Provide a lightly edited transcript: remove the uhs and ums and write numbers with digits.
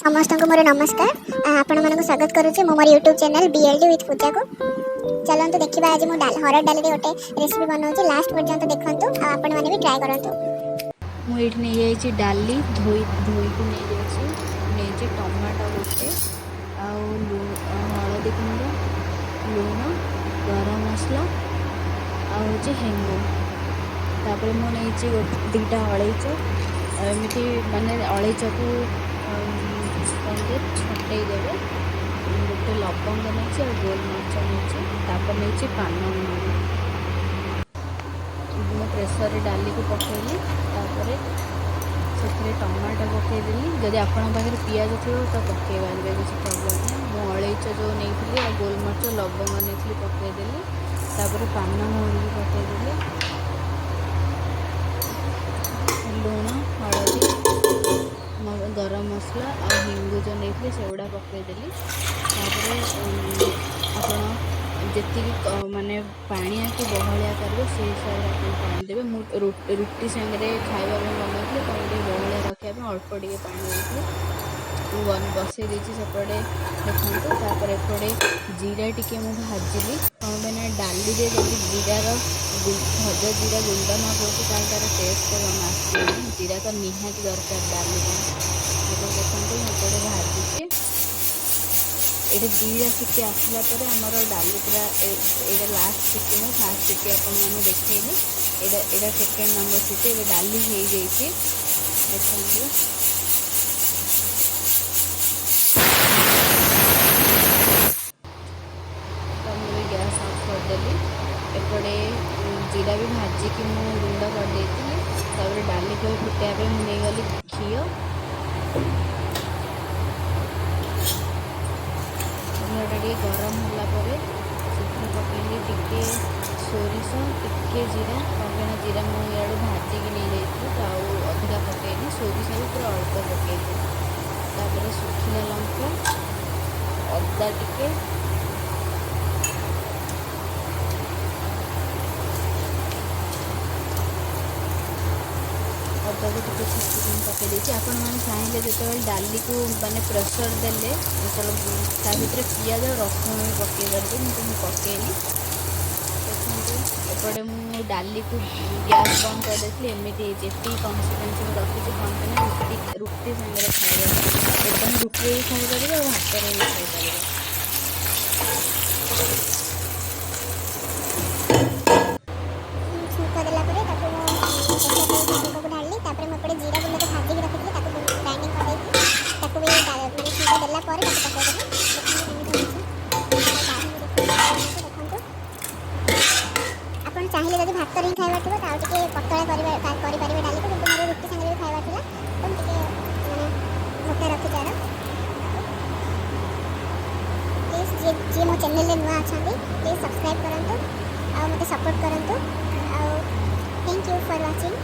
समस्त को मोर नमस्कार। आपण मानक स्वागत करुचे मोर यूट्यूब चैनल बीएलडी विथ पूजा को। चलंतु देखिबा आज मो हरड़ डाली गोटे रेसिपी बनाउची, लास्ट पर्यंत देखंतु आ आपण माने भी ट्राई करंतु। मु एठी नै जाईची डाली धोई को नै जाईची, नै जे टमाटो गोटे आ हळदी गुंड, लूण, गरम मसला आ होची हेंगो। तापर मु नैची दुटा अळैच, एमिति माने अळैच को छटे देवे। गोटे लवंग नहीं गोलमरीच नहीं, तापर नहीं पान मैं प्रेसर डाली को पकईली, से टमाटो पकईदेली। जदि आपण पाखे पियाज थी तो पकई पारे, किसी प्रोब्लेम नहीं। मु अळैच जो नहीं गोलमरीच लवंग नहीं पकईदेली, तापर पान महुरी पकईदेली, लूण, हलदी, गरम मसला और हिंगू जो नहीं से गुड़ा पकईदेली। जी माने पानिया को बहलिया करेंगे से हिसाब से पानी देवे। रुटी सांगे खावा बनाई तो बहलिया रखापी अल्प टे पानी देती बसई देती सेपटे देखो। तापर एपटे जीरा टिके मुझे भाजिली कौन पे डाली दे जब जीरार भजा जीरा गुंड न पड़े तार टेस्ट आस जीरा तो निहाती दरकार डाली देखते एपटे भाजी ये दीटा सीटी आसला आमर डाली पूरा ये लास्ट सीटी में फास्ट सीटी आपने देखिए यहाँ सेकेंड नंबर सीटी ये डाली हो जाइए देखते। तो मुझे गैस ऑफ करदेली, एपटे जीरा भी भाजिकी मु गुंड कर डाली को फुटाइबे मुझे गली घीओ गरम होगापर पकईली टिके सोरिष टिके जीरा कहीं जीरा मुझे भाजिकी नहीं जाइए तो अधिका पकईली सोरिष भी पूरा अल्प पकईली। तापर सुखिला लंका अदा टिके अदा को टिके छुट्टी पकई देती। आपण मैंने चाहिए जो डाली को माने प्रेसर देले जो भर पियाज रसुण भी पकई पारे, मुझे पकईली देखते। एपटे मुझे डाली को गैस बंद कर देती एमती जी कन्सिस्टेंसी में रखी कौन रुटी सांगे खाइबा एकदम रुटी भी खाईपर और भात भी खाईपर। जीरा गुंड तो भाजिक रखी ग्राइंडिंग कर चाहिए जब भात ही खावा थी तो पतला करेंगे डाली को, क्योंकि मोर रुटी सांगे भी खावा था तो मोटा रखी तार। प्लीज जी मो चैनल नुआ अच्छा प्लीज सब्सक्राइब करूँ आ मत सपोर्ट करूँ। Thank you for watching.